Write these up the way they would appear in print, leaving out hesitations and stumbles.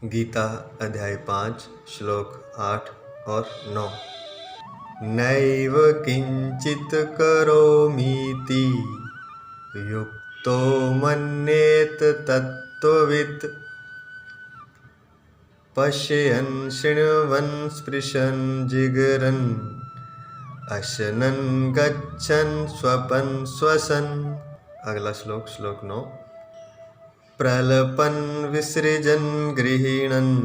गीता अध्याय 5 श्लोक 8 और 9। नैव किंचित करोमीति युक्तो मन्येत तत्त्ववित् पश्यन् शृण्वन् स्पृशन् जिगरन् अशनन् गच्छन् स्वपन् श्वसन्। अगला श्लोक श्लोक 9। प्रलपन् विसृजन् गृहीणन्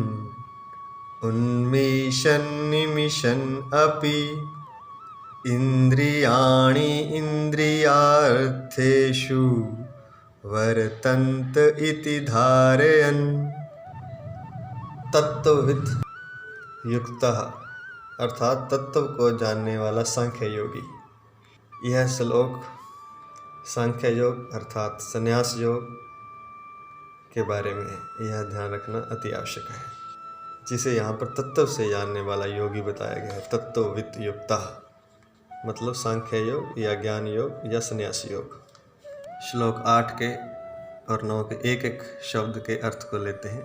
उन्मिषन् निमिषन् अपि इन्द्रियाणि इन्द्रियार्थेषु वर्तन्त इति धारयन्। तत्त्ववित् युक्तः अर्थात तत्व को जानने वाला सांख्य योगी। यह श्लोक सांख्य योग अर्थात संन्यास योग के बारे में है। यह ध्यान रखना अति आवश्यक है, जिसे यहाँ पर तत्व से जानने वाला योगी बताया गया है। तत्त्ववित् युक्तः मतलब सांख्य योग या ज्ञान योग या संन्यास योग। श्लोक 8 के और 9 के एक एक शब्द के अर्थ को लेते हैं।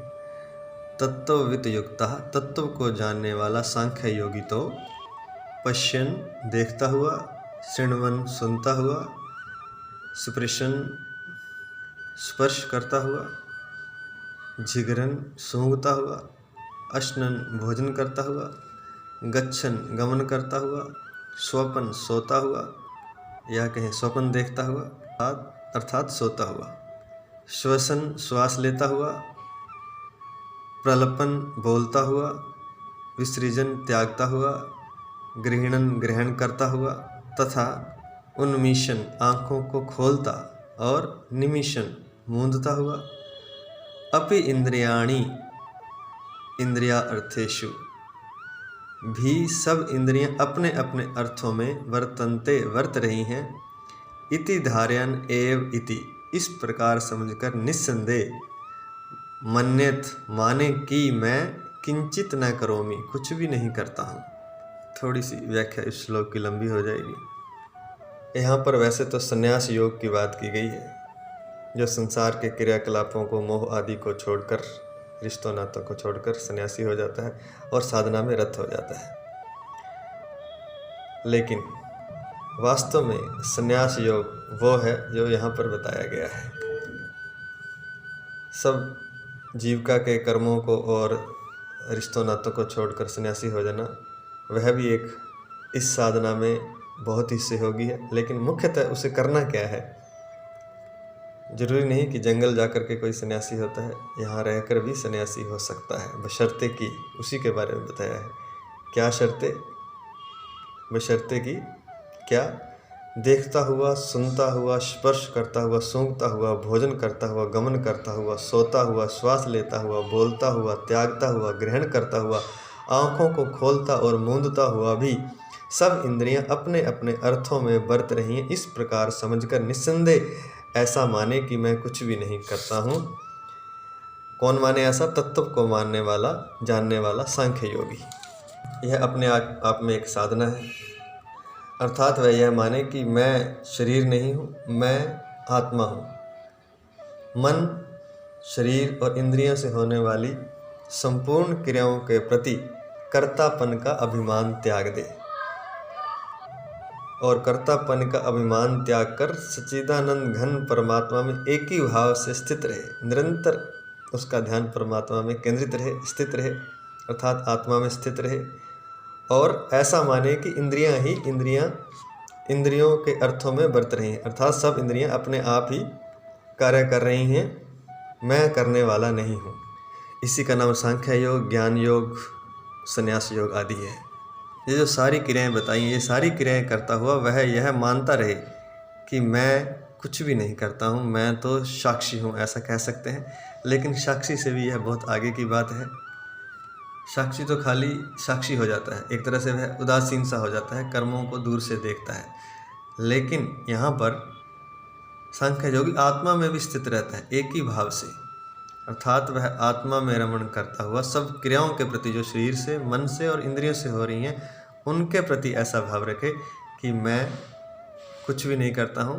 तत्त्ववित् युक्तः तत्व को जानने वाला सांख्य योगी तो पश्यन् देखता हुआ, शृण्वन् सुनता हुआ, स्पृशन् स्पर्श करता हुआ, जिगरन् सूंघता हुआ, अश्नन् भोजन करता हुआ, गच्छन् गमन करता हुआ, स्वपन सोता हुआ या कहें स्वपन देखता हुआ अर्थात सोता हुआ, श्वसन श्वास लेता हुआ, प्रलपन बोलता हुआ, विसृजन त्यागता हुआ, गृहीणन ग्रहण करता हुआ तथा उन्मीषण आँखों को खोलता और निमिषण मूंदता हुआ, अपि इंद्रियाणि इंद्रिया अर्थेषु भी सब इंद्रियां अपने अपने अर्थों में वर्तन्ते वर्त रही हैं। इति धारयन् एव इति इस प्रकार समझकर निस्संदेह मन्येत माने कि मैं किंचित न करोमि कुछ भी नहीं करता हूँ। थोड़ी सी व्याख्या इस श्लोक की लंबी हो जाएगी। यहाँ पर वैसे तो संन्यास योग की बात की गई है, जो संसार के क्रियाकलापों को मोह आदि को छोड़कर, रिश्तों नातों को छोड़कर सन्यासी हो जाता है और साधना में रत हो जाता है। लेकिन वास्तव में संन्यास योग वो है जो यहाँ पर बताया गया है। सब जीविका के कर्मों को और रिश्तों नातों को छोड़कर सन्यासी हो जाना, वह भी एक इस साधना में बहुत ही सहयोगी है। लेकिन मुख्यतः उसे करना क्या है? जरूरी नहीं कि जंगल जाकर के कोई सन्यासी होता है, यहाँ रहकर भी सन्यासी हो सकता है, बशर्ते कि उसी के बारे में बताया है। क्या शर्तें? बशर्ते कि क्या? देखता हुआ, सुनता हुआ, स्पर्श करता हुआ, सूंघता हुआ, भोजन करता हुआ, गमन करता हुआ, सोता हुआ, श्वास लेता हुआ, बोलता हुआ, त्यागता हुआ, ग्रहण करता हुआ, आँखों को खोलता और मूंदता हुआ भी सब इंद्रियां अपने अपने अर्थों में बरत रही हैं। इस प्रकार समझकर निस्संदेह ऐसा माने कि मैं कुछ भी नहीं करता हूँ। कौन माने ऐसा? तत्व को मानने वाला, जानने वाला सांख्य योगी। यह अपने आप में एक साधना है। अर्थात वह यह माने कि मैं शरीर नहीं हूँ, मैं आत्मा हूँ। मन, शरीर और इंद्रियों से होने वाली संपूर्ण क्रियाओं के प्रति कर्तापन का अभिमान त्याग दे और कर्तापन का अभिमान त्याग कर सच्चिदानंद घन परमात्मा में एक ही भाव से स्थित रहे। निरंतर उसका ध्यान परमात्मा में केंद्रित रहे, स्थित रहे, अर्थात आत्मा में स्थित रहे। और ऐसा माने कि इंद्रियों के अर्थों में बरत रही हैं, अर्थात सब इंद्रियां अपने आप ही कार्य कर रही हैं, मैं करने वाला नहीं हूँ। इसी का नाम सांख्य योग, ज्ञान योग, संन्यास योग आदि है। ये जो सारी क्रियाएं बताई, ये सारी क्रियाएं करता हुआ वह यह मानता रहे कि मैं कुछ भी नहीं करता हूँ, मैं तो साक्षी हूँ, ऐसा कह सकते हैं। लेकिन साक्षी से भी यह बहुत आगे की बात है। साक्षी तो खाली साक्षी हो जाता है, एक तरह से वह उदासीन सा हो जाता है, कर्मों को दूर से देखता है। लेकिन यहाँ पर सांख्य योगी आत्मा में भी स्थित रहता है, एक ही भाव से, अर्थात वह आत्मा में रमण करता हुआ सब क्रियाओं के प्रति जो शरीर से, मन से और इंद्रियों से हो रही हैं, उनके प्रति ऐसा भाव रखे कि मैं कुछ भी नहीं करता हूँ,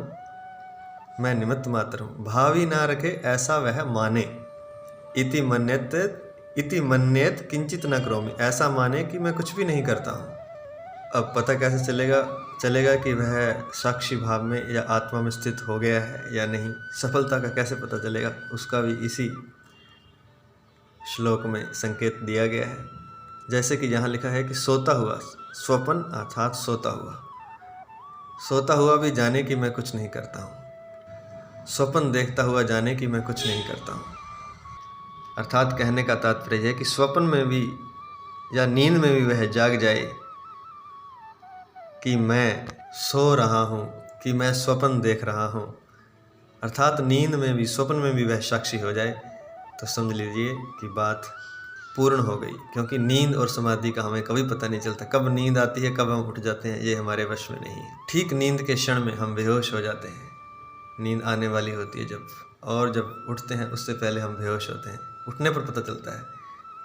मैं निमित्त मात्र हूँ। भाव ही ना रखे ऐसा वह माने। इति मन्यते इति मन्येत किंचित न करोमि, ऐसा माने कि मैं कुछ भी नहीं करता हूँ। अब पता कैसे चलेगा कि वह साक्षी भाव में या आत्मा में स्थित हो गया है या नहीं, सफलता का कैसे पता चलेगा, उसका भी इसी श्लोक में संकेत दिया गया है। जैसे कि यहाँ लिखा है कि सोता हुआ, स्वपन अर्थात सोता हुआ भी जाने कि मैं कुछ नहीं करता हूँ, स्वप्न देखता हुआ जाने कि मैं कुछ नहीं करता हूँ। अर्थात कहने का तात्पर्य है कि स्वप्न में भी या नींद में भी वह जाग जाए कि मैं सो रहा हूँ, कि मैं स्वप्न देख रहा हूँ, अर्थात नींद में भी स्वप्न में भी वह साक्षी हो जाए, तो समझ लीजिए कि बात पूर्ण हो गई। क्योंकि नींद और समाधि का हमें कभी पता नहीं चलता, कब नींद आती है, कब हम उठ जाते हैं, ये हमारे वश में नहीं है। ठीक नींद के क्षण में हम बेहोश हो जाते हैं, नींद आने वाली होती है जब, और जब उठते हैं उससे पहले हम बेहोश होते हैं। उठने पर पता चलता है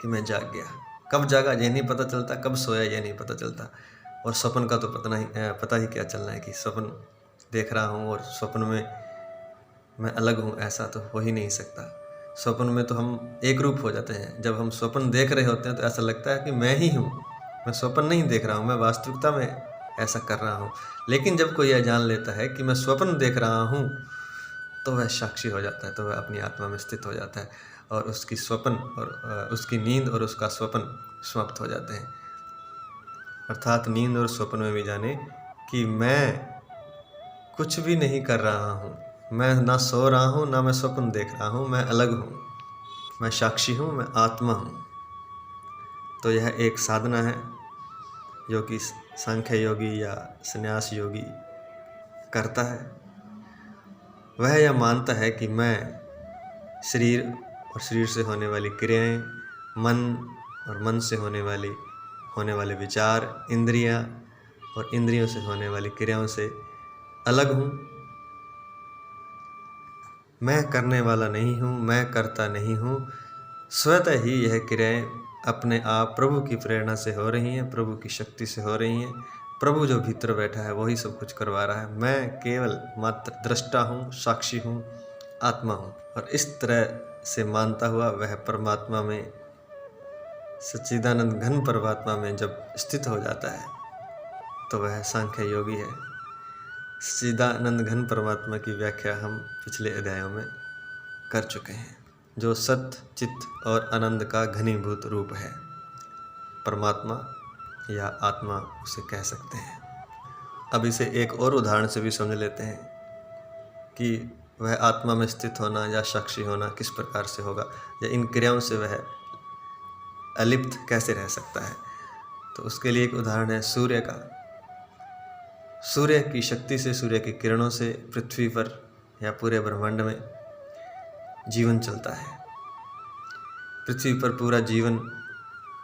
कि मैं जाग गया। कब जागा ये नहीं पता चलता, कब सोया ये नहीं पता चलता। और स्वप्न का तो पता ही क्या चलना है कि स्वप्न देख रहा हूँ और स्वप्न में मैं अलग हूँ, ऐसा तो हो ही नहीं सकता। स्वप्न में तो हम एक रूप हो जाते हैं। जब हम स्वप्न देख रहे होते हैं तो ऐसा लगता है कि मैं ही हूँ, मैं स्वप्न नहीं देख रहा हूँ, मैं वास्तविकता में ऐसा कर रहा हूँ। लेकिन जब कोई यह जान लेता है कि मैं स्वप्न देख रहा हूँ, तो वह साक्षी हो जाता है, तो वह अपनी आत्मा में स्थित हो जाता है और उसकी स्वप्न और उसकी नींद और उसका स्वप्न समाप्त हो जाते हैं। अर्थात नींद और स्वप्न में भी जाने कि मैं कुछ भी नहीं कर रहा हूँ, मैं ना सो रहा हूँ, ना मैं स्वप्न देख रहा हूँ, मैं अलग हूँ, मैं साक्षी हूँ, मैं आत्मा हूँ। तो यह एक साधना है जो कि सांख्य योगी या संन्यास योगी करता है। वह यह मानता है कि मैं शरीर और शरीर से होने वाली क्रियाएं, मन और मन से होने वाले विचार, इंद्रियां और इंद्रियों से होने वाली क्रियाओं से अलग हूँ। मैं करने वाला नहीं हूँ, मैं करता नहीं हूँ। स्वतः ही यह क्रियाएं अपने आप प्रभु की प्रेरणा से हो रही हैं, प्रभु की शक्ति से हो रही हैं। प्रभु जो भीतर बैठा है वही सब कुछ करवा रहा है। मैं केवल मात्र दृष्टा हूँ, साक्षी हूँ, आत्मा हूँ। और इस तरह से मानता हुआ वह परमात्मा में, सच्चिदानंद घन परमात्मा में जब स्थित हो जाता है तो वह सांख्य योगी है। सच्चिदानंद घन परमात्मा की व्याख्या हम पिछले अध्यायों में कर चुके हैं, जो सत्य, चित्त और आनंद का घनीभूत रूप है। परमात्मा या आत्मा उसे कह सकते हैं। अब इसे एक और उदाहरण से भी समझ लेते हैं कि वह आत्मा में स्थित होना या साक्षी होना किस प्रकार से होगा, या इन क्रियाओं से वह अलिप्त कैसे रह सकता है। तो उसके लिए एक उदाहरण है सूर्य का। सूर्य की शक्ति से, सूर्य की किरणों से पृथ्वी पर या पूरे ब्रह्मांड में जीवन चलता है। पृथ्वी पर पूरा जीवन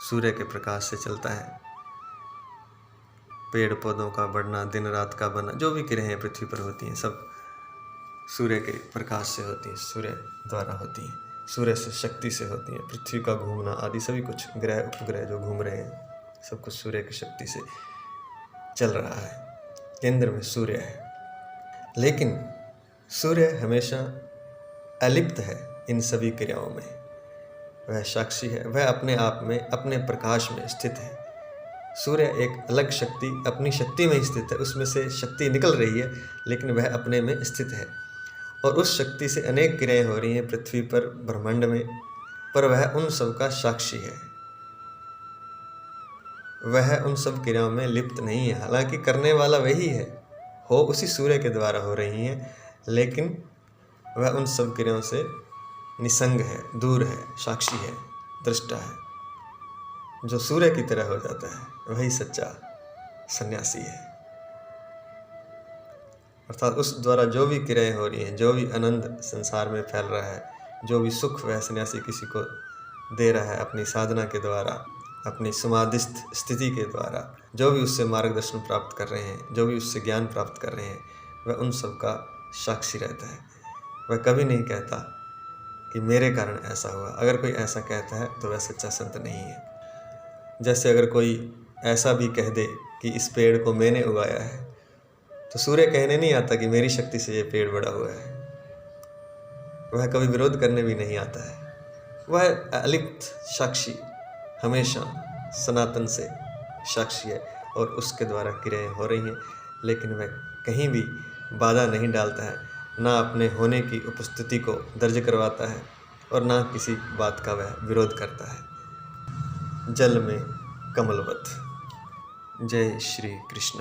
सूर्य के प्रकाश से चलता है। पेड़ पौधों का बढ़ना, दिन रात का बनना, जो भी क्रियाएं पृथ्वी पर होती हैं सब सूर्य के प्रकाश से होती हैं, सूर्य द्वारा होती हैं, सूर्य से शक्ति से होती हैं। पृथ्वी का घूमना आदि सभी कुछ, ग्रह उपग्रह जो घूम रहे हैं, सब कुछ सूर्य की शक्ति से चल रहा है। केंद्र में सूर्य है, लेकिन सूर्य हमेशा अलिप्त है इन सभी क्रियाओं में। वह साक्षी है, वह अपने आप में, अपने प्रकाश में स्थित है। सूर्य एक अलग शक्ति, अपनी शक्ति में स्थित है, उसमें से शक्ति निकल रही है, लेकिन वह अपने में स्थित है और उस शक्ति से अनेक क्रियाएं हो रही हैं पृथ्वी पर, ब्रह्मांड में, पर वह उन सब का साक्षी है। वह उन सब क्रियाओं में लिप्त नहीं है। हालांकि करने वाला वही है, हो उसी सूर्य के द्वारा हो रही हैं, लेकिन वह उन सब क्रियाओं से निसंग है, दूर है, साक्षी है, दृष्टा है। जो सूर्य की तरह हो जाता है वही सच्चा सन्यासी है। अर्थात उस द्वारा जो भी क्रियाएं हो रही हैं, जो भी आनंद संसार में फैल रहा है, जो भी सुख वह सन्यासी किसी को दे रहा है अपनी साधना के द्वारा, अपनी समाधिस्थ स्थिति के द्वारा, जो भी उससे मार्गदर्शन प्राप्त कर रहे हैं, जो भी उससे ज्ञान प्राप्त कर रहे हैं, वह उन सब का साक्षी रहता है। वह कभी नहीं कहता कि मेरे कारण ऐसा हुआ। अगर कोई ऐसा कहता है तो वह सच्चा संत नहीं है। जैसे अगर कोई ऐसा भी कह दे कि इस पेड़ को मैंने उगाया है, तो सूर्य कहने नहीं आता कि मेरी शक्ति से ये पेड़ बड़ा हुआ है। वह कभी विरोध करने भी नहीं आता है। वह अलिप्त साक्षी हमेशा सनातन से साक्षी है और उसके द्वारा क्रियाएं हो रही हैं, लेकिन वह कहीं भी बाधा नहीं डालता है, ना अपने होने की उपस्थिति को दर्ज करवाता है और ना किसी बात का वह विरोध करता है। जल में कमलवत। जय श्री कृष्ण।